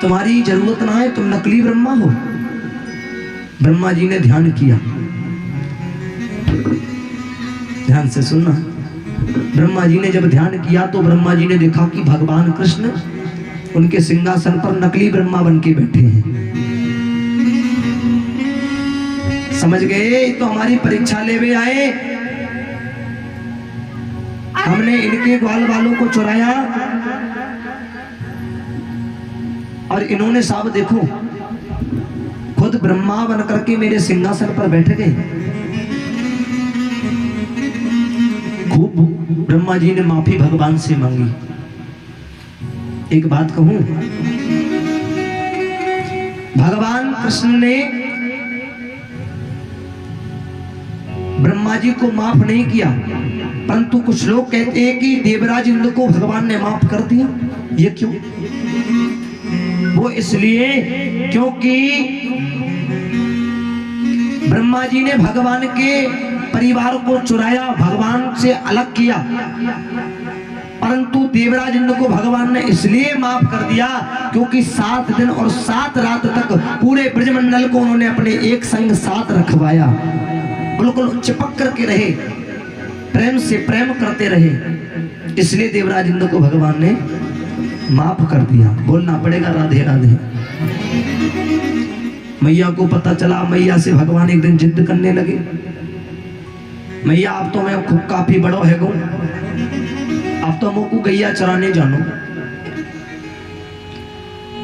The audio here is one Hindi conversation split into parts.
तुम्हारी जरूरत ना है, तुम नकली ब्रह्मा हो। ब्रह्मा जी ने ध्यान किया, ध्यान से सुनना। ब्रह्मा जी ने जब ध्यान किया तो ब्रह्मा जी ने देखा कि भगवान कृष्ण उनके सिंहासन पर नकली ब्रह्मा बन के बैठे हैं। समझ गए, तो हमारी परीक्षा लेवे आए। हमने इनके ग्वाल वालों को चुराया और इन्होंने साहब देखो खुद ब्रह्मा बन करके मेरे सिंहासन पर बैठ गए। खूब ब्रह्मा जी ने माफी भगवान से मांगी। एक बात कहूं, भगवान कृष्ण ने ब्रह्मा जी को माफ नहीं किया, परंतु कुछ लोग कहते हैं कि देवराज इंद्र को भगवान ने माफ कर दिया। ये क्यों? वो इसलिए क्योंकि ब्रह्मा जी ने भगवान के परिवार को चुराया, भगवान से अलग किया, परंतु देवराज इंद्र को भगवान ने इसलिए माफ कर दिया क्योंकि 7 दिन और 7 रात तक पूरे ब्रजमंडल को उन्होंने अपने एक संग साथ रखवाया। बिल्कुल चिपक करके रहे, प्रेम से प्रेम करते रहे, इसलिए देवराज इंद्र को भगवान ने माफ कर दिया। बोलना पड़ेगा राधे राधे। मैया को पता चला, मैया से भगवान एक दिन जिद करने लगे, मैया अब तो मैं खूब काफी बड़ो है गो, अब तो मुझको गैया चराने जानो।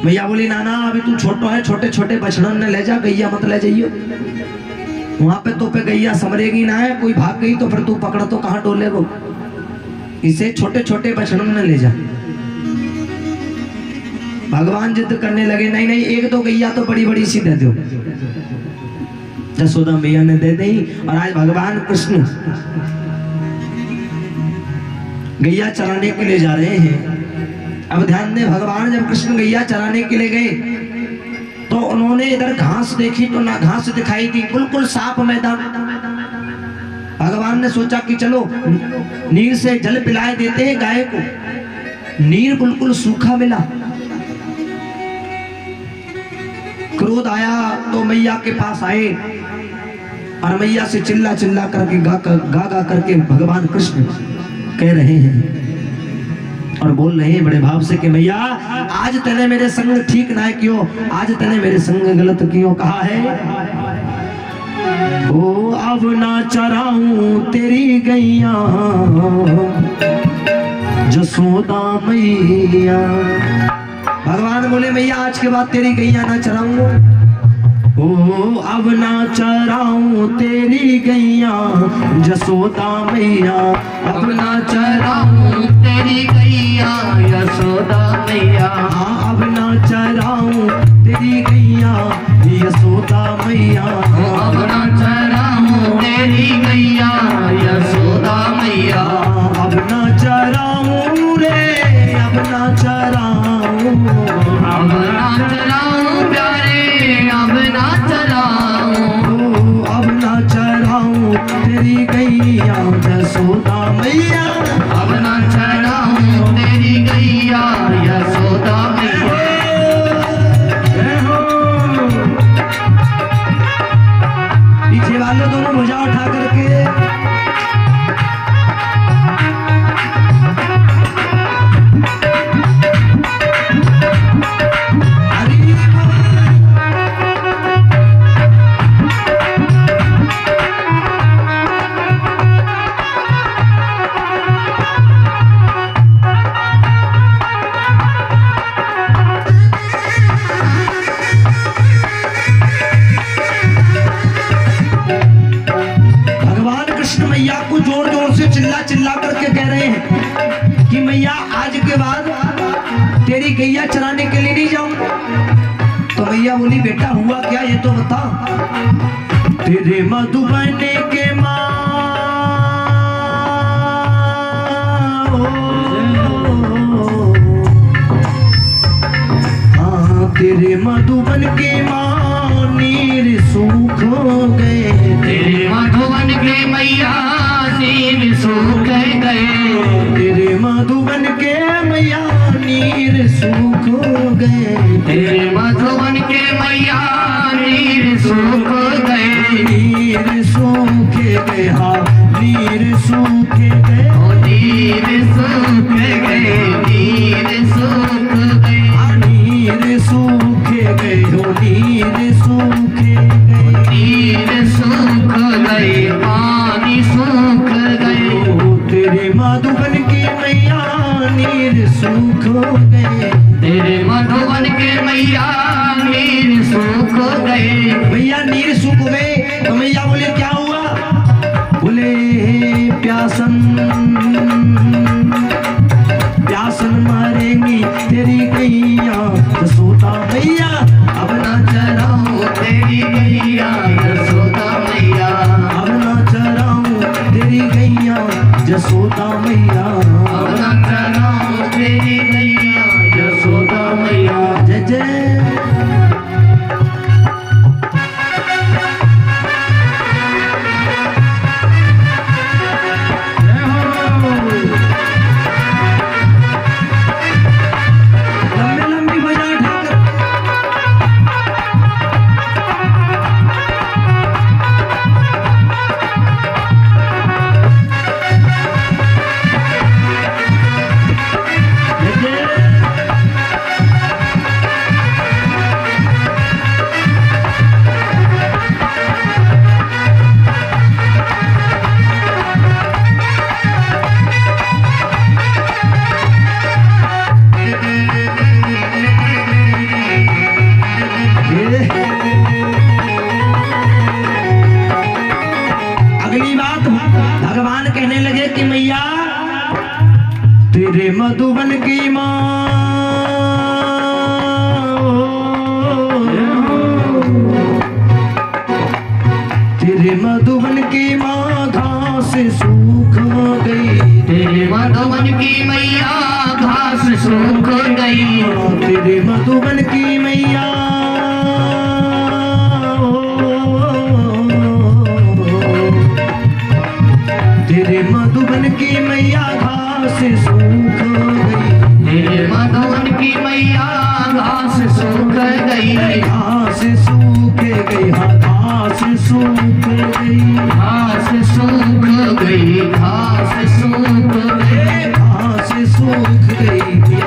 मैया बोली नाना अभी तू छोटो है, छोटे छोटे बछड़न ने ले जा, गैया मत ले जाइयो। वहां पे तो पे गैया समरेगी ना है, कोई भाग गई तो फिर तू पकड़ तो कहां डोले वो, इसे छोटे छोटे बछड़न ने ले जा। भगवान जिद करने लगे, नहीं नहीं एक दो गैया तो बड़ी बड़ी सी दे दो। यशोदा मैया ने दे दी और आज भगवान कृष्ण गैया चराने के लिए जा रहे हैं। अब ध्यान दें, भगवान जब कृष्ण गैया चराने के लिए गए तो उन्होंने इधर घास देखी तो ना घास दिखाई दी, बिल्कुल साफ मैदान। भगवान ने सोचा कि चलो नीर से जल पिलाए देते हैं गाय को। नीर बिल्कुल सूखा मिला। क्रोध आया तो मैया के पास आए और मैया से चिल्ला चिल्ला करके गा करके भगवान कृष्ण कह रहे हैं और बोल रहे हैं बड़े भाव से कि मैया आज तने मेरे संग ठीक ना कियो, आज तने मेरे संग गलत कियो। कहा है ओ अब ना चराऊं तेरी गैया जसोदा मैया। भगवान बोले मैया आज के बाद तेरी गैया ना चराऊंगा। ओ अब ना चराऊं तेरी गैया जसोदा मैया, अब ना चराऊं तेरी गैया यशोदा मैया। हाँ अब ना चराऊं तेरी गैया यशोदा मैया, अब ना चराऊं तेरी गैया यशोदा मैया। अब ना चराऊं रे, अब ना चराऊं, अब ना चराऊं प्यारे, अब ना चराऊं, अब ना चराऊं तेरी गैया यशोदा मैया, अब ना चराऊं तेरी गैया यशोदा मैया। पीछे वाले दोनों भुजा उठा करके चिल्ला करके कह रहे हैं कि मैया आज के बाद तेरी गैया चराने के लिए नहीं जाऊंगा। तो मैया बोली बेटा हुआ क्या ये तो बता। तेरे मधुबन के माँ तेरे मधुबन के माँ नीर सूख गए, तेरे मधुबन के मैया नीर सूख गए, तेरे मधुबन के मैया नीर सूख गए, तेरे मधुबन के मैया नीर सूख गए, नीर सूख गए, हाँ नीर सूख गए, ओ नीर सूख गए, नीर सूख गए, नीर सूख गए, हो नीर सूख गए, नीर सूख गए, पानी सूख गए, ओ तेरे मधुबन की मैया नीर सूख गए, तेरे मधुबन के मैया नीर सूख गए, भैया नीर सूख गए। तो मैया बोले क्या हुआ? बोले प्यासन प्यासन मारेंगी तेरी गैया जसोदा मैया, अब ना चराऊं तेरी गैया यशोदा मैया, अब ना चराऊं तेरी गैया जसोदा मैया, अब ना चलाऊं तेरी गैया यशोदा मैया। जय जय। लंबी लंबी बजा ठाकर अगली बात भगवान कहने लगे कि मैया तेरे मधुबन की माँ, तेरे मधुबन की माँ घास सूख गई, तेरे मधुबन की मैया घास सूख गई, तेरे मधुबन की मैया तेरे मधुबन की मैया घास सूख गई, तेरे मधुबन की मैया घास सूख गई, घास सूख गई, हाँ घास सूख गई, घास सूख गई, घास सूख गई, घास सूख गई,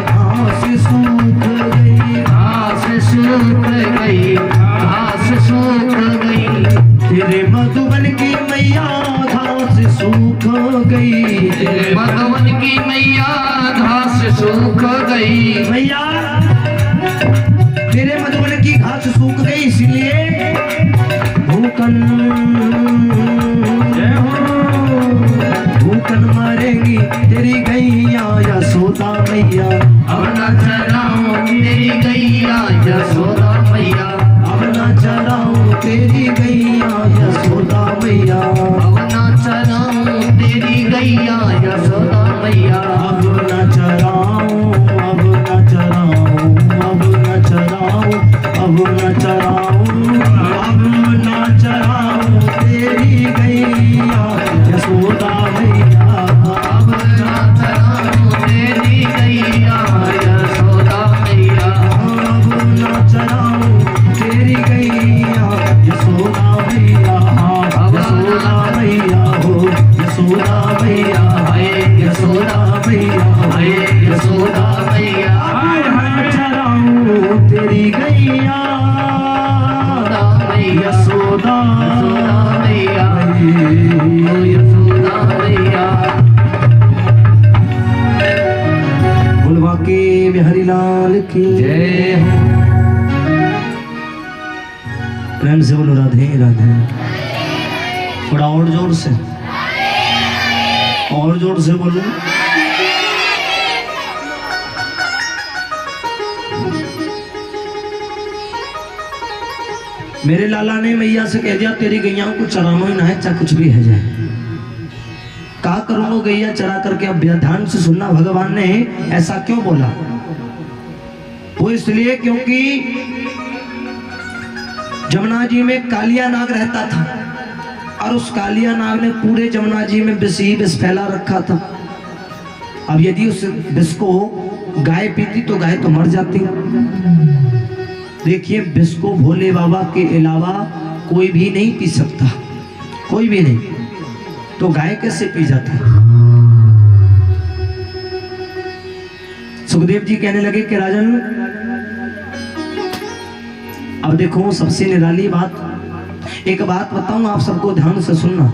घास सूख गई, घास सूख गई, घास सूख गई, तेरे मधुबन की मैया घास सूख गई, तेरे मधुबन की मैया घास सूख गई, मैया तेरे मधुबन की घास सूख गई, इसलिए भूकन भूकन मारेंगी तेरी गैया यशोदा मैया, अब न चलाऊं तेरी गैया यशोदा मैया, अब ना चराऊं तेरी गैया यशोदा मैया, अब न चलाऊं तेरी गैया यशोदा मैया, अब ना चराऊं, अब ना चराऊं, अब ना चराऊं, अब ना चराऊं, अब ना चराऊं तेरी गैया यशोदा मैया, अब न चलाऊं तेरी गैया यशोदा मैया, अब ना चराऊं तेरी गैया यशोदा मैया, हाँ यशोदा मैया हो यशोदा मैया, हाय यशोदा मैया, हाय यशोदा मैया, हाय हाय चराऊं तेरी गैया यशोदा मैया, मैया। यशोदा मैया। बुलवा के बिहारी लाल की जय हो। प्रेम से बोलो राधे राधे, थोड़ा और जोर से, और जोर से बोलो। मेरे लाला ने मैया से कह दिया तेरी गैयाओं को चराना ही ना है, चाहे कुछ भी है जाए। कहा करूंगा गैया चरा करके। अब ध्यान से सुनना, भगवान ने ऐसा क्यों बोला? वो इसलिए क्योंकि जमुना जी में कालिया नाग रहता था और उस कालिया नाग ने पूरे जमुना जी में विष ही विष फैला रखा था। अब यदि उस विष को गाय पीती तो गाय तो मर जाती। देखिए विष को भोले बाबा के अलावा कोई भी नहीं पी सकता, कोई भी नहीं, तो गाय कैसे पी जाती। सुखदेव जी कहने लगे कि राजन अब देखो सबसे निराली बात, एक बात बताऊं आप सबको, ध्यान से सुनना,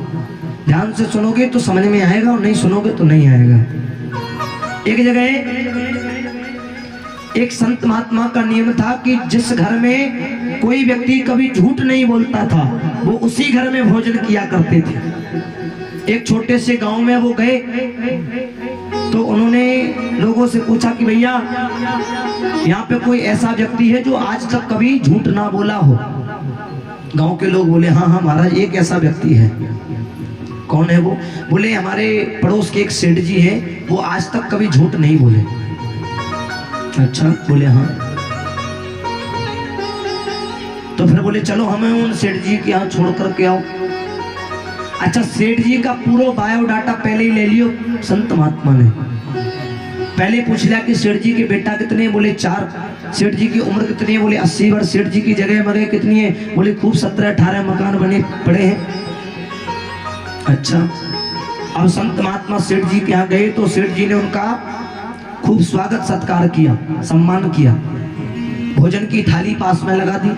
ध्यान से सुनोगे तो समझ में आएगा और नहीं सुनोगे तो नहीं आएगा। एक जगह एक संत महात्मा का नियम था कि जिस घर में कोई व्यक्ति कभी झूठ नहीं बोलता था वो उसी घर में भोजन किया करते थे। एक छोटे से गांव में वो गए तो उन्होंने लोगों से पूछा कि भैया यहाँ पे कोई ऐसा व्यक्ति है जो आज तक कभी झूठ ना बोला हो। गांव के लोग बोले हाँ हाँ महाराज एक ऐसा व्यक्ति है। कौन है वो? बोले हमारे पड़ोस के एक सेठ जी हैं, वो आज तक कभी झूठ नहीं बोले। अच्छा, बोले हाँ। तो फिर बोले चलो हमें उन सेठ जी के यहाँ छोड़ करके आओ। अच्छा, सेठ जी का पूरा बायोडाटा पहले ही ले लियो संत महात्मा ने। पहले पूछ लिया कि सेठ जी के बेटा कितने? बोले 4। सेठ जी की उम्र कितनी है? बोले 80 वर्ष। सेठ जी की जगह मगे कितनी है? बोले खूब 17-18 मकान बने पड़े हैं। अच्छा, अब संत महात्मा सेठ जी के यहाँ गए तो सेठ जी ने उनका खूब स्वागत सत्कार किया, सम्मान किया, भोजन की थाली पास में लगा दी।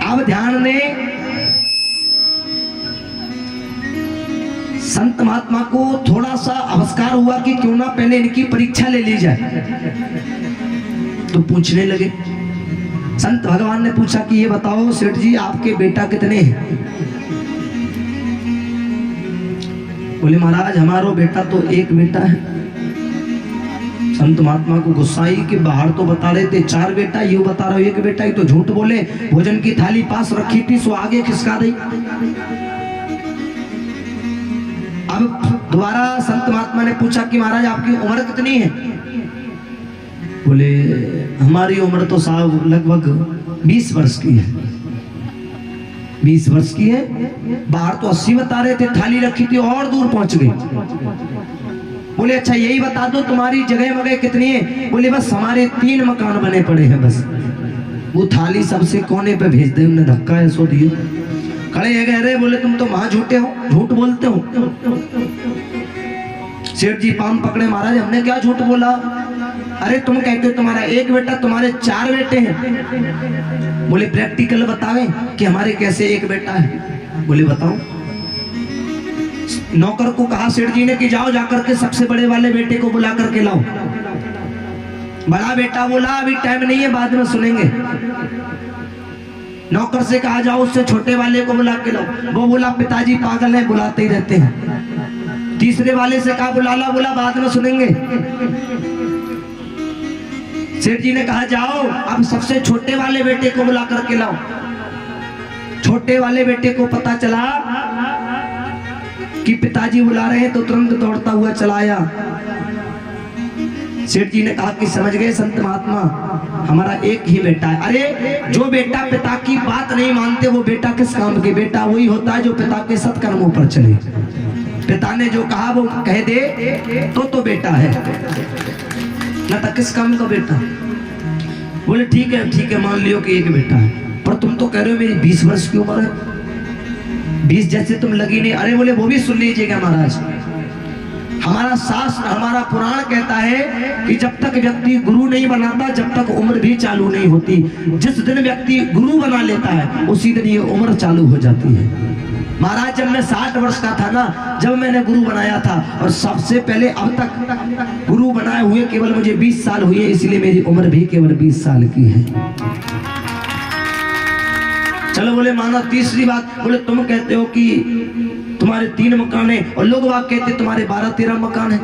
अब ध्यान दें, संत महात्मा को थोड़ा सा आविष्कार हुआ कि क्यों ना पहले इनकी परीक्षा ले ली जाए। तो पूछने लगे, संत भगवान ने पूछा कि ये बताओ सेठ जी आपके बेटा कितने हैं? बोले महाराज हमारा बेटा तो एक बेटा है। संत महात्मा को गुस्सा आई कि बाहर तो बता रहे थे 4 बेटा, यूं बता रहा हूं एक बेटा, ही तो झूठ बोले। भोजन की थाली पास रखी थी सो आगे खिसका दी। अब दोबारा संत महात्मा ने पूछा कि महाराज आपकी उम्र कितनी है? बोले हमारी उम्र तो साहब लगभग 20 वर्ष की है। 20 वर्ष की है? बाहर तो 80 बता रहे थे, थाली रखी थी और दूर पहुंच गई। बोले अच्छा यही बता दो तुम्हारी जगह मगह कितनी है? बोले बस हमारे 3 मकान बने पड़े हैं बस। वो थाली सबसे कोने पे भेज दे, उन्हें धक्का है सो दिए। खड़े है कह रहे, बोले तुम तो वहां झूठे हो, झूठ बोलते हो। सेठ जी पाम पकड़े, महाराज हमने क्या झूठ बोला? अरे तुम कहते हो तुम्हारा एक बेटा, तुम्हारे 4 बेटे हैं। बोले प्रैक्टिकल बतावे कि हमारे कैसे एक बेटा है? बोले बताओ। नौकर को कहा सेठ जी ने कि जाओ जाकर के सबसे बड़े वाले बेटे को बुला करके लाओ। बड़ा बेटा बोला अभी टाइम नहीं है, बाद में सुनेंगे। नौकर से कहा जाओ उससे छोटे वाले को बुला के लाओ। वो बोला पिताजी पागल हैं, बुलाते ही रहते हैं। तीसरे वाले से कहा बुला ला, बोला बाद में सुनेंगे। सेठ जी ने कहा जाओ अब सबसे छोटे वाले बेटे को बुला करके लाओ। छोटे वाले बेटे को पता चला कि पिताजी बुला रहे हैं तो तुरंत दौड़ता हुआ चला आया। सेठ जी ने कहा कि समझ गए संत महात्मा, हमारा एक ही बेटा है। अरे जो बेटा पिता की बात नहीं मानते वो बेटा किस काम के? बेटा वही होता है जो पिता के सत्कर्मों पर चले। पिता ने जो कहा वो कह दे तो बेटा है, न तो किस काम का बेटा। बोले ठीक है मान लियो कि एक बेटा है, पर तुम तो कह रहे हो मेरी 20 वर्ष की उम्र है, 20 जैसे तुम लगी नहीं। अरे बोले वो भी सुन लीजिएगा महाराज, हमारा शास्त्र हमारा पुराण कहता है कि जब तक व्यक्ति गुरु नहीं बनाता जब तक उम्र भी चालू नहीं होती। जिस दिन व्यक्ति गुरु बना लेता है उसी दिन ये उम्र चालू हो जाती है। महाराज जब मैं 60 वर्ष का था ना, जब मैंने गुरु बनाया था, और सबसे पहले अब तक गुरु बनाए हुए केवल मुझे 20 साल हुए, इसलिए मेरी उम्र भी केवल 20 साल की है। चलो बोले माना तीसरी बात, बोले तुम कहते हो कि तुम्हारे 3 मकान है और लोग वाक कहते तुम्हारे 12-13 मकान है।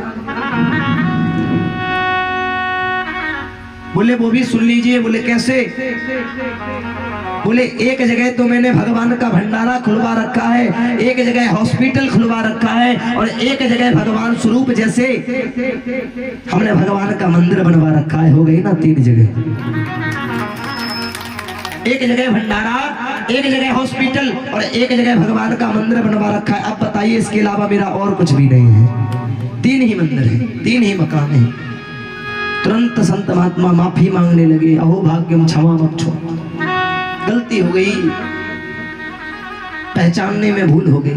बोले वो भी सुन लीजिए। बोले कैसे? बोले एक जगह तो मैंने भगवान का भंडारा खुलवा रखा है, एक जगह हॉस्पिटल खुलवा रखा है, और एक जगह भगवान स्वरूप जैसे हमने भगवान का मंदिर बनवा रखा है। हो गई ना 3 जगह। एक जगह भंडारा, एक जगह हॉस्पिटल और एक जगह भगवान का मंदिर बनवा रखा है। अब बताइए इसके अलावा मेरा और कुछ भी नहीं है। 3 ही मंदिर है, 3 ही मकान है। तुरंत संत महात्मा माफी मांगने लगे। अहो भाग्यम क्षमा बख्शो, गलती हो गई, पहचानने में भूल हो गई।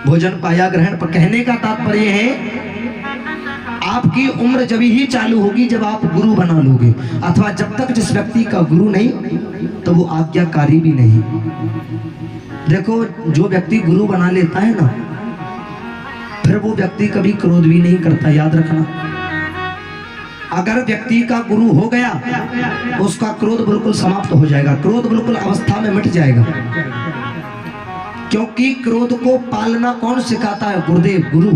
भोजन पाया ग्रहण पर। कहने का तात्पर्य है आपकी उम्र जब ही चालू होगी जब आप गुरु बना लोगे, अथवा जब तक जिस व्यक्ति का गुरु नहीं तो वो आज्ञाकारी भी नहीं। देखो जो व्यक्ति गुरु बना लेता है ना, फिर वो व्यक्ति कभी क्रोध भी नहीं करता, याद रखना। अगर व्यक्ति का गुरु हो गया उसका क्रोध बिल्कुल समाप्त हो जाएगा, क्रोध बिल्कुल अवस्था में मिट जाएगा। क्योंकि क्रोध को पालना कौन सिखाता है? गुरुदेव, गुरु।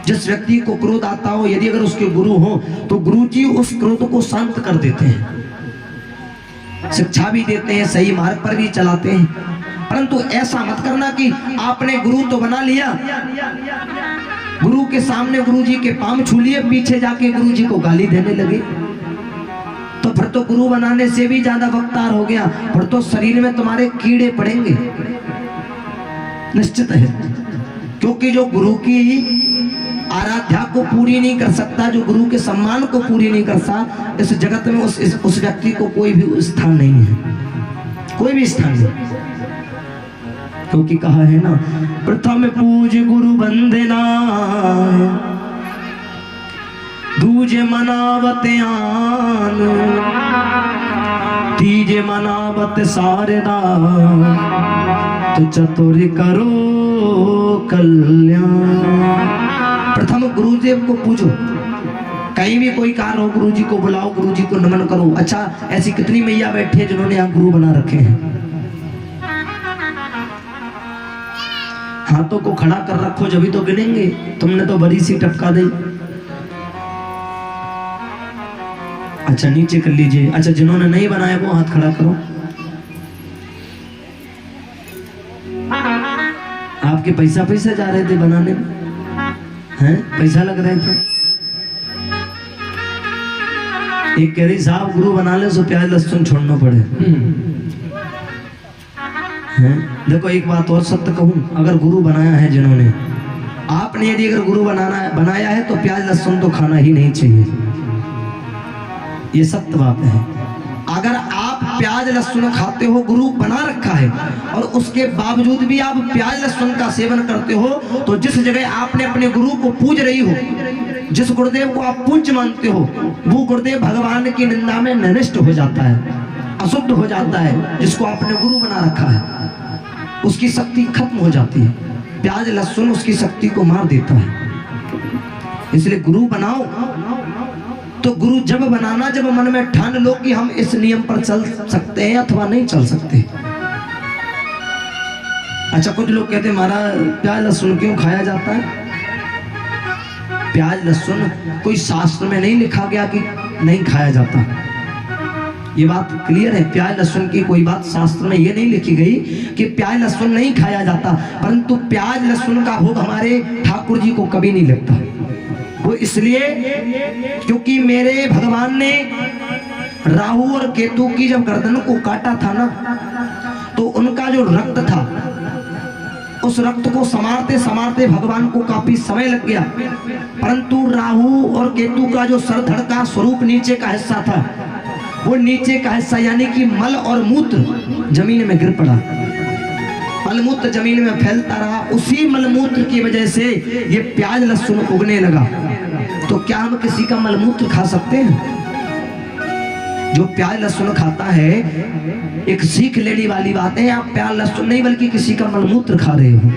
जिस व्यक्ति को क्रोध आता हो, यदि अगर उसके गुरु हो तो गुरु जी उस क्रोध को शांत कर देते हैं, शिक्षा भी देते हैं, सही मार्ग पर भी चलाते हैं। परंतु ऐसा मत करना कि आपने गुरु तो बना लिया, गुरु के सामने गुरु जी के पांव छू लिए, पीछे जाके गुरु जी को गाली देने लगे, तो फिर तो गुरु बनाने से भी ज्यादा वक्तार हो गया, फिर तो शरीर में तुम्हारे कीड़े पड़ेंगे निश्चित है। क्योंकि जो गुरु की आराध्या को पूरी नहीं कर सकता, जो गुरु के सम्मान को पूरी नहीं कर सकता, इस जगत में उस व्यक्ति को कोई भी स्थान नहीं है, कोई भी स्थान नहीं। क्योंकि कहा है ना, प्रथम पूज गुरु वंदना, दूजे मनावत आन, तीजे मनावत शारदा, तो चतुर करो कल्याण। प्रथम गुरुदेव को पूजो, कहीं भी कोई कार्य हो गुरु जी को बुलाओ, गुरु जी को नमन करो। अच्छा, ऐसी कितनी मैया बैठी है जिन्होंने यहाँ गुरु बना रखे हैं। हाथों को खड़ा कर रखो जब भी तो गिनेंगे, तुमने तो बड़ी सी टपका दी। अच्छा नीचे कर लीजिए। अच्छा जिन्होंने नहीं बनाया वो हाथ खड़ा करो। आपके पैसा जा रहे थे बनाने में, हैं? पैसा लग रहे थे। एक कह रही साहब गुरु बना ले सो प्याज लहसुन छोड़ना पड़े। हैं? देखो एक बात और सत्य कहूं, अगर गुरु बनाया है जिन्होंने, आपने यदि अगर गुरु बनाया है तो प्याज लहसुन तो खाना ही नहीं चाहिए, ये सत्य बात है। अगर आप प्याज लहसुन खाते हो, गुरु बना रखा है, और उसके बावजूद भी आप प्याज लहसुन का सेवन करते हो, तो जिस जगह आपने अपने गुरु को पूज रही हो, जिस गुरुदेव को आप पूज्य मानते हो, वो गुरुदेव भगवान की निंदा में ननिष्ठ हो जाता है, अशुद्ध हो जाता है। जिसको आपने गुरु बना रखा है उसकी शक्ति खत्म हो जाती है, प्याज लहसुन उसकी शक्ति को मार देता है। इसलिए गुरु बनाओ तो गुरु जब बनाना जब मन में ठान लो कि हम इस नियम पर चल सकते हैं अथवा नहीं चल सकते। अच्छा कुछ लोग कहते हैं महाराज प्याज लहसुन क्यों खाया जाता है? प्याज लहसुन कोई शास्त्र में नहीं लिखा गया कि नहीं खाया जाता, ये बात क्लियर है। प्याज लहसुन की कोई बात शास्त्र में ये नहीं लिखी गई कि प्याज लहसुन नहीं खाया जाता, परंतु प्याज लहसुन का भोग हमारे ठाकुर जी को कभी नहीं लगता। वो इसलिए क्योंकि मेरे भगवान ने राहु और केतु की जब गर्दन को काटा था ना, तो उनका जो रक्त था उस रक्त को समारते समारते भगवान को काफी समय लग गया, परंतु राहु और केतु का जो सरधड़ का स्वरूप नीचे का हिस्सा था, वो नीचे का हिस्सा यानी कि मल और मूत्र जमीन में गिर पड़ा, मलमूत्र जमीन में फैलता रहा। उसी मलमूत्र की वजह से ये प्याज लहसुन उगने लगा। तो क्या हम किसी का मलमूत्र खा सकते हैं? जो प्याज लहसुन खाता है, एक सीख लेने वाली बात है, आप प्याज लहसुन नहीं बल्कि किसी का मलमूत्र खा रहे हो।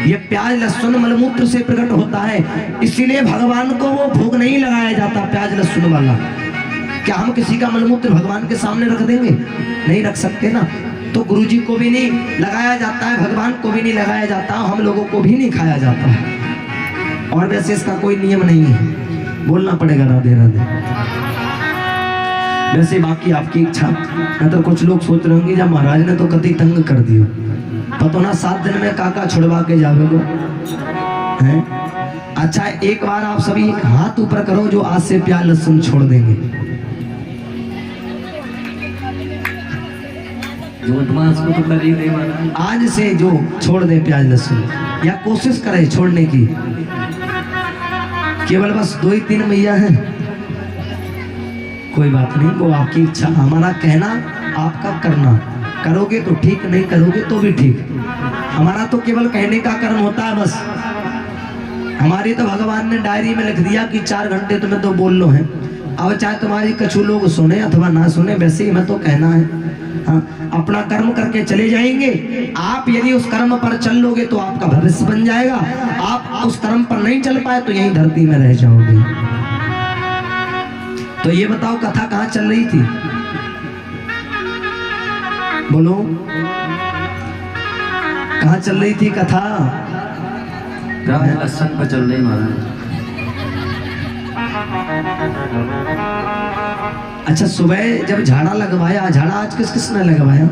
ये प्याज लहसुन मलमूत्र से प्रकट होता है, इसीलिए भगवान को वो भोग नहीं लगाया जाता प्याज लहसुन वाला। क्या हम किसी का मलमूत्र भगवान के सामने रख देंगे? नहीं रख सकते ना। तो गुरु जी को भी नहीं लगाया जाता है, भगवान को भी नहीं लगाया जाता, हम लोगों को भी नहीं खाया जाता है। और वैसे इसका कोई नियम नहीं है, बोलना पड़ेगा राधे राधे। वैसे बाकी आपकी इच्छा। मैं तो कुछ लोग सोच रहे होंगे जब महाराज ने तो कति तंग कर दियो, पता ना 7 दिन में काका छुड़वा के जावेगा हैं। अच्छा एक बार आप सभी हाथ ऊपर करो जो आज से प्याज लहसुन छोड़ देंगे। को तो कर ही दे, आज से जो छोड़ दे प्याज लहसुन, या कोशिश करे छोड़ने की। केवल बस 2 ही 3 मैया हैं। कोई बात नहीं, वो आपकी इच्छा, हमारा कहना आपका करना, करोगे तो ठीक, नहीं करोगे तो भी ठीक। हमारा तो केवल कहने का कर्म होता है बस। हमारी तो भगवान ने डायरी में लिख दिया कि 4 घंटे तुम्हें तो बोल लो है। अब चाहे तुम्हारी कछु लोग सुने अथवा ना सुने, वैसे ही हमें तो कहना है। हाँ, अपना कर्म करके चले जाएंगे। आप यदि उस कर्म पर चल लोगे तो आपका भविष्य बन जाएगा। आप उस कर्म पर नहीं चल पाए तो यहीं धरती में रह जाओगे। तो ये बताओ कथा कहाँ चल रही थी? बोलो, कहाँ चल रही थी कथा? लहसन पर चल रही महाराज। अच्छा, सुबह जब झाड़ा लगवाया, झाड़ा आज किस किसने लगवाया?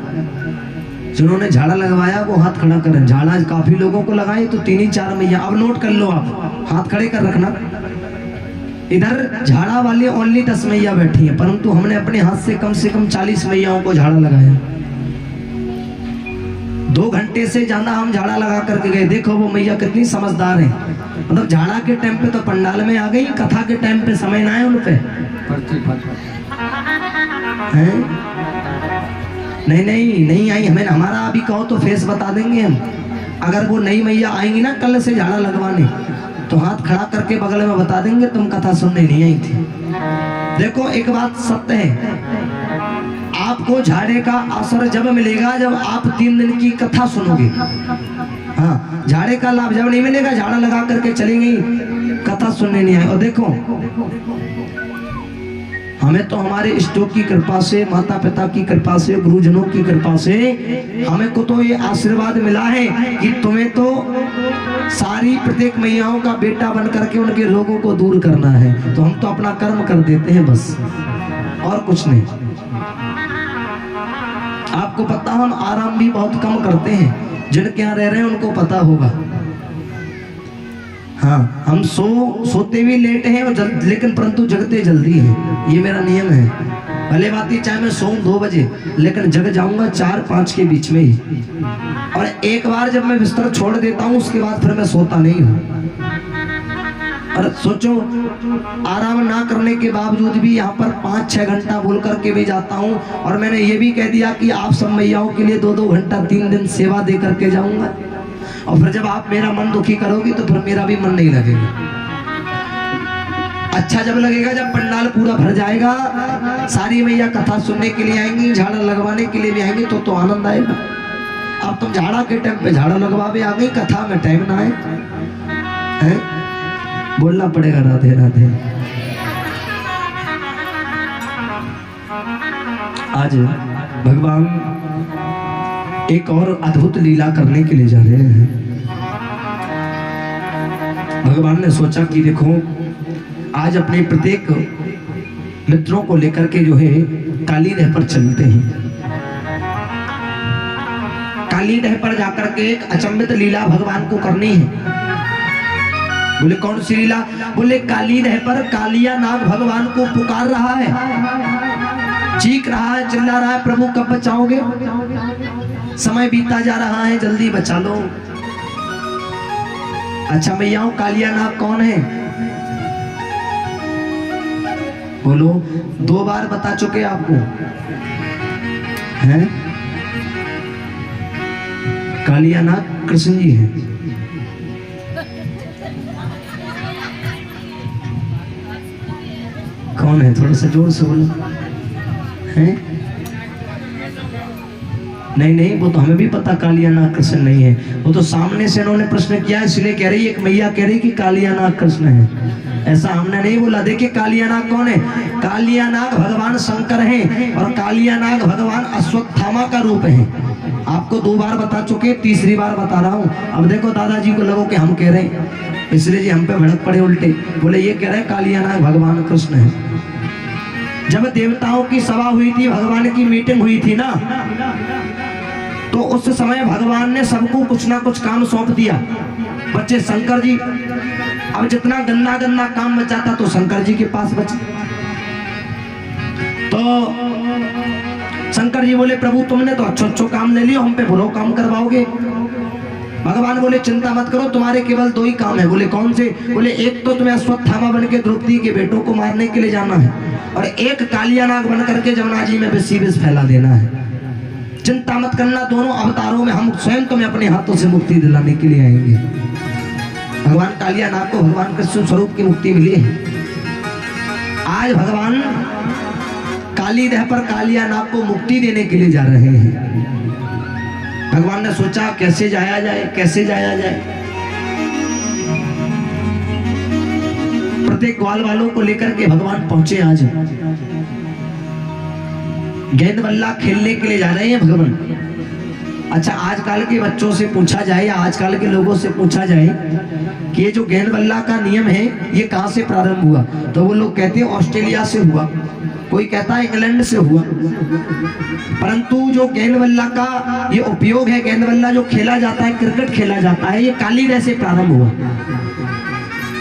जिन्होंने झाड़ा लगवाया वो हाथ खड़ा करें। झाड़ा आज काफी लोगों को लगाए तो 3 ही 4 मैया। अब नोट कर लो, आप हाथ खड़े कर रखना। इधर झाड़ा वाले ओनली 10 मैया बैठी है, परंतु हमने अपने हाथ से कम 40 मैयाओं को झाड़ा लगाया। 2 घंटे से ज्यादा हम झाड़ा लगा करके गए। देखो वो मैया कितनी समझदार है। मतलब झाड़ा के टाइम पे तो पंडाल में आ गई, कथा के टाइम पे समय ना है उन पे। नहीं आई। हमें हमारा अभी कहो तो फेस बता देंगे हम। अगर वो नई मैया आएंगी ना कल से झाड़ा लगवाने, तो हाथ खड़ा करके बगल में बता देंगे तुम कथा सुनने नहीं आई थी। देखो एक बात सत्य है, आपको झाड़े का असर जब मिलेगा जब आप 3 दिन की कथा सुनोगे। हाँ, झाड़े का लाभ जब नहीं मिलेगा, झाड़ा लगा करके चली गई, कथा सुनने नहीं आए। और देखो हमें तो हमारे इष्टों की कृपा से, माता पिता की कृपा से, गुरुजनों की कृपा से हमें को तो ये आशीर्वाद मिला है कि तुम्हें तो सारी प्रत्येक मैयाओं का बेटा बन करके उनके रोगों को दूर करना है। तो हम तो अपना कर्म कर देते हैं बस, और कुछ नहीं। आपको पता, हम आराम भी बहुत कम करते हैं। जिनके यहाँ रह रहे हैं उनको पता होगा। हाँ, हम सोते भी लेट हैं और लेकिन परंतु जगते जल्दी हैं। ये मेरा नियम है। भले बात ही चाहे मैं सोऊं 2 बजे, लेकिन जग जाऊंगा 4-5 के बीच में ही। और एक बार जब मैं बिस्तर छोड़ देता हूँ उसके बाद फिर मैं सोता नहीं हूँ। और सोचो, आराम ना करने के बावजूद भी यहाँ पर 5-6 घंटा बोल करके भी जाता हूँ। और मैंने ये भी कह दिया कि आप सब मैयाओं के लिए 2-2 घंटा 3 दिन सेवा दे करके जाऊंगा। और फिर जब आप मेरा मन दुखी करोगी तो फिर मेरा भी मन नहीं लगेगा। अच्छा जब लगेगा जब पंडाल पूरा भर जाएगा, सारी मैया कथा सुनने के लिए आएंगी, झाड़ा लगवाने के लिए भी आएंगी, तो आनंद आएगा। अब तुम झाड़ा के टाइम पे झाड़ा लगवावे आ गई, कथा में टाइम ना आए, बोलना पड़ेगा राधे राधे। आज भगवान एक और अद्भुत लीला करने के लिए जा रहे हैं। भगवान ने सोचा कि देखो आज अपने प्रत्येक मित्रों को लेकर के जो है काली नहर पर चलते हैं। काली नहर पर जाकर के एक अचंभित लीला भगवान को करनी है। बोले कौन सी लीला? बोले काली नहर पर कालिया नाग भगवान को पुकार रहा है, चीख रहा है, चिल्ला रहा है, प्रभु कब बचाओगे? समय बीता जा रहा है, जल्दी बचा लो। अच्छा मैयाओं, कालिया नाग कौन है? बोलो, 2 बार बता चुके आपको हैं। कालिया नाग कृष्ण जी हैं। कौन है? थोड़ा सा जोर से बोलो। हैं? नहीं, वो तो हमें भी पता कालिया नाग कृष्ण नहीं है। वो तो सामने से इन्होंने प्रश्न किया, इसलिए कह रही, एक मैया कह रही कि कालिया नाग कृष्ण है। ऐसा हमने नहीं बोला। देखिए कालिया नाग कौन है? कालिया नाग भगवान शंकर हैं और कालिया नाग भगवान अश्वत्थामा का रूप है। आपको 2 बार बता चुके, 3री बार बता रहा हूँ। अब देखो दादाजी को लगो कि हम कह रहे हैं, इसलिए जी हम पे भड़क पड़े उल्टे। बोले ये कह रहे हैं कालिया नाग भगवान कृष्ण है। जब देवताओं की सभा हुई थी, भगवान की मीटिंग हुई थी ना, तो उस समय भगवान ने सबको कुछ ना कुछ काम सौंप दिया। बच्चे शंकर जी, अब जितना गंदा गंदा काम बचा था तो शंकर जी के पास बचा। तो शंकर जी बोले प्रभु तुमने तो अच्छो काम ले लियो, हम पे बुरो काम करवाओगे? भगवान बोले चिंता मत करो, तुम्हारे केवल 2 ही काम है। बोले कौन से? बोले एक तो तुम्हें अश्वत्थामा बन के द्रौपदी के बेटों को मारने के लिए जाना है, और एक कालिया नाग बन करके जमुना जी में विष फैला देना है। चिंता मत करना, दोनों अवतारों में हम स्वयं तुम्हें अपने हाथों से मुक्ति दिलाने के लिए आएंगे। भगवान कालिया नाग को भगवान कृष्ण स्वरूप की मुक्ति मिली है। आज भगवान काली देह पर कालिया नाग को मुक्ति देने के लिए जा रहे हैं। भगवान ने सोचा कैसे जाया जाए, कैसे जाया जाए। प्रत्येक ग्वाल वालों को लेकर के भगवान पहुंचे। आज गेंद बल्ला खेलने के लिए जा रहे हैं भगवान। अच्छा, आजकल के बच्चों से पूछा जाए या आजकल के लोगों से पूछा जाए कि ये जो गेंद बल्ला का नियम है ये कहां से प्रारंभ हुआ, तो वो लोग कहते हैं ऑस्ट्रेलिया से हुआ, कोई कहता है इंग्लैंड से हुआ। परंतु जो गेंद बल्ला का ये उपयोग है, गेंद बल्ला जो खेला जाता है, क्रिकेट खेला जाता है, ये काली देह से प्रारंभ हुआ।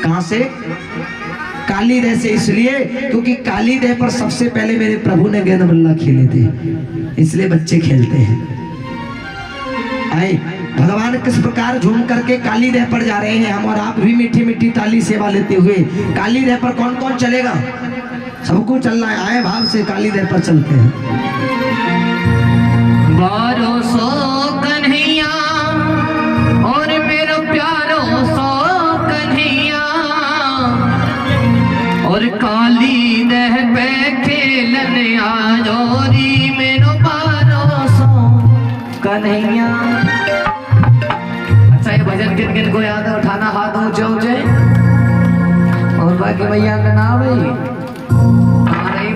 कहां से? काली देह से। इसलिए क्योंकि काली देह पर सबसे पहले मेरे प्रभु ने गेंद बल्ला खेले थे, इसलिए बच्चे खेलते हैं। आए भगवान किस प्रकार झूम करके काली देह पर जा रहे हैं। हम और आप भी मीठी मीठी ताली सेवा लेते हुए काली देह पर कौन कौन चलेगा? सबको चलना है। आए भाव से काली देह पर चलते हैं। 1200 कन्हैया और मेरा प्यारो 100 कन्हैया, और काली देह पे खेलन आजोरी मेरो 1200 कन्हैया। अच्छा, ये भजन किन किन को याद है? उठाना हाथ ऊंचे ऊंचे। और बाकी भैया का नाम है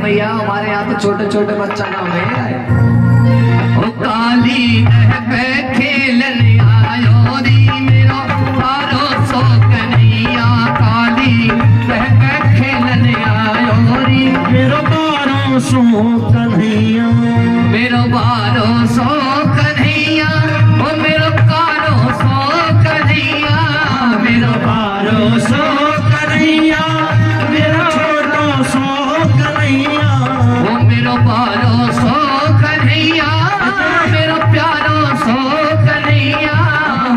भैया, हमारे यहाँ तो छोटे छोटे बच्चा नाम है। ओ काली देह पे खेलन आयो री मेरो 1200 कन्हैया, काली देह पे खेलन आयो री मेरो 1200 कन्हैया, मेरो 1200 कन्हैया, ओ मेरो 1200 कन्हैया, मेरो 1200 कन्हैया, मेरो 1200 कन्हैया, ओ मेरो 1200 कन्हैया, मेरो प्यारो 100 कन्हैया,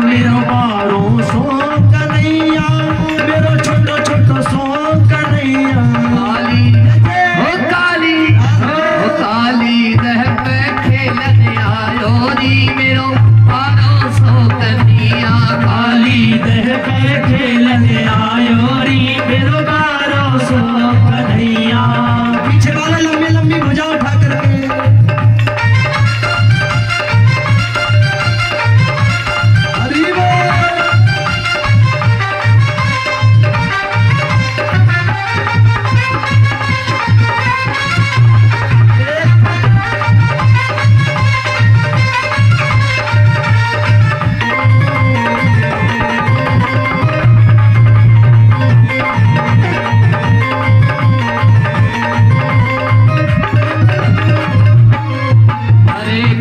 मेरो 1200 कन्हैया, मेरो छोटो छोटो 100 कन्हैया। काली देह पे खेलन आयो री मेरो 1200 कन्हैया, काली देह पे खेलन आयो री मेरो 1200 कन्हैया। पीछे वाला लंबी लंबी भुजा उठा करके हरि बोल।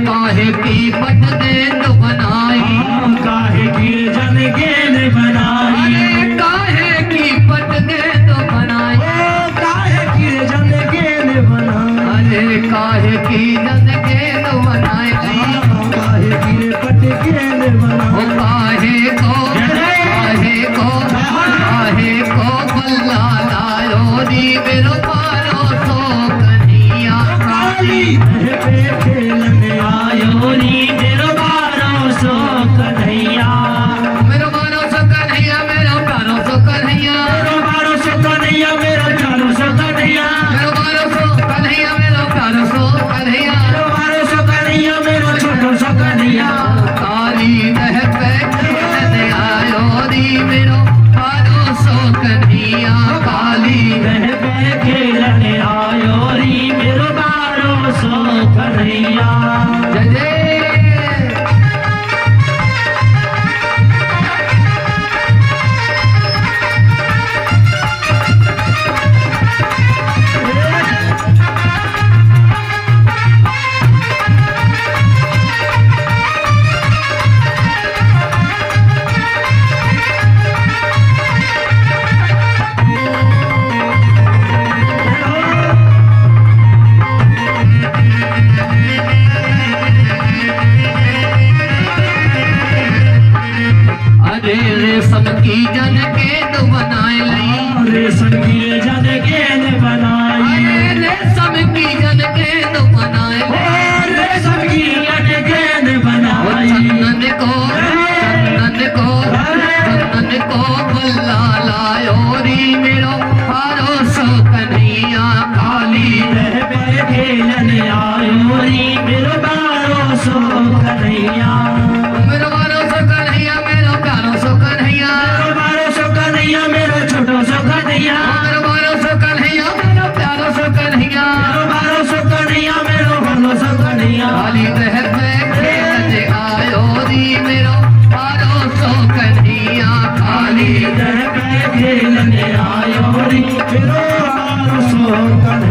काहे की पट गेंद बनाई, काहे की जन गेंद बनाई, काहे की पट गेंद बनाई, काहे की जन गेंद बनाई, अरे काहे की जन गेंद बनाई, काहे की पट गेंद बनाई, काहे को बल्ला लायो दी मेरो 1200 कन्हैया, काली देह पे खेलन आयो नी मेरो 1200 कन्हैया, मेरो 1200 कन्हैया, मेरो 1200 कन्हैया, मेरो 1200 कन्हैया, मेरो 400 कन्हैया, मेरो 1200 कन्हैया, मेरो 400 कन्हैया, मेरो 1200 कन्हैया, मेरो छोटो सो कन्हैया। काली देह पे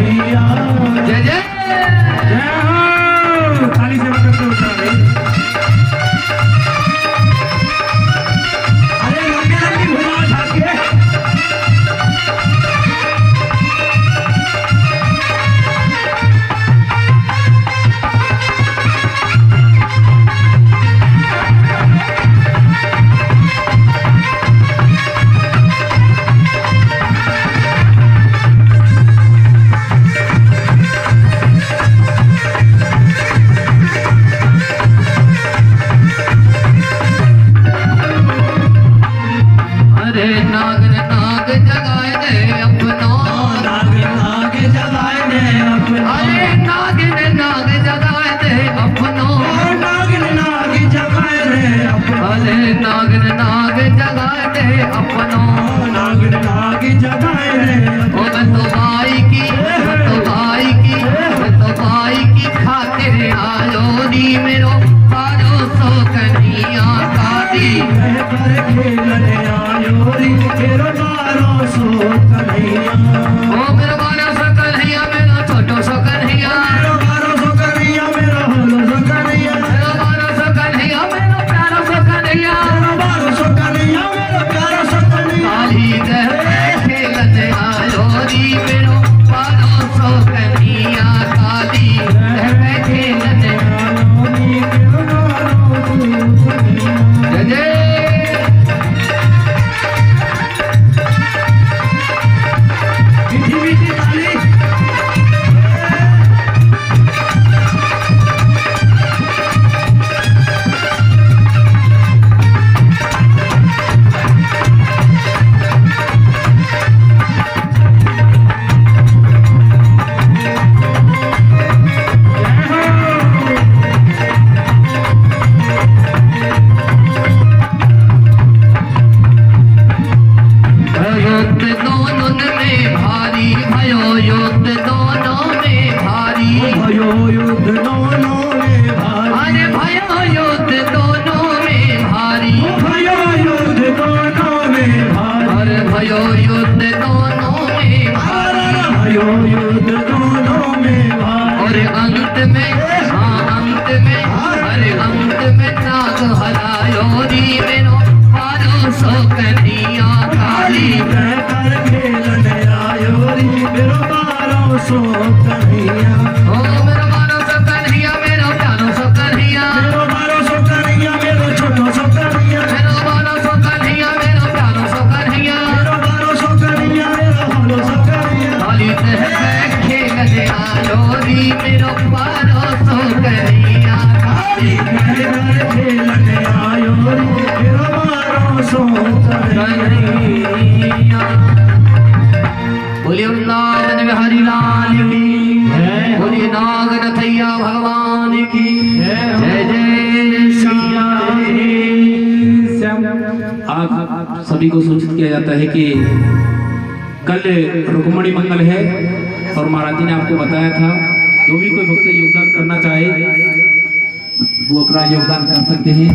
कन्हैया। जय जय जय हो। ताली से बजाते हो सारे। अरे लंबी लंबी भुजा उठा के अरे नाग नाग जगाए दे अपना, नाग नाग जगाए दे अपना, अरे नाग नाग जगाए दे अपना, नाग नाग जगाए दे अपना, अरे नाग नाग जगाए दे अपना, नाग नाग जगाए दे ओ मैं तो भाई की, मैं तो भाई की, मैं तो भाई की खातिर आयो नी मेरो पारो सो कन्हैया काली। कर खेलने आयो री मेरो बारो सो कन्हैया। ओ मेरो बारो सो कन्हैया, मेरो छोटो सो कन्हैया, मेरो बारो सो कन्हैया, मेरो हलो सो कन्हैया, मेरो बारो सो कन्हैया, मेरो प्यारो सो कन्हैया, मेरो बारो सो कन्हैया, मेरो प्यारो सो कन्हैया। काली गहरे खेलने आयो री मेरो पारो सो कन्हैया काली। गहरे खेलने आयो री मेरो बारो सो कन्हैया। जय जय मीठी मीठी ताली। युद्ध दोनों में भारी भयो, युद्ध दोनों में भारी, भयो युद्ध दोनों में भारी, अरे भयो युद्ध दोनों में भारी, भयो युद्ध दोनों में भारी, अरे भयो युद्ध दोनों में भारी, भयो युद्ध दोनों में भारी। और अंत में, हाँ अंत में, अरे अंत में नाग हरायो री मेरो पारो सो कन्हैया काली। कर खेलने आयो री मेरो बारो सो कन्हैया। ओ मेरो बारो सो कन्हैया, मेरो प्यारो सो कन्हैया, मेरो बारो सो कन्हैया, मेरो छोटो सो कन्हैया, मेरो बारो सो कन्हैया, मेरो प्यारो सो कन्हैया, मेरो बारो सो कन्हैया, मेरो हलो सो कन्हैया। काली तह खेलने आयो री मेरो पारो सो कन्हैया काली। कर खेलने आयो री मेरो बारो सो कन्हैया। बोलिए वृंदावन बिहारी लाल की, बोलिए नाग नथैया भगवान की जय जय श्री राम। आप सभी को सूचित किया जाता है कि कल रुक्मणी मंगल है और महाराज जी ने आपको बताया था जो भी कोई भक्त योगदान करना चाहे वो अपना योगदान कर सकते हैं।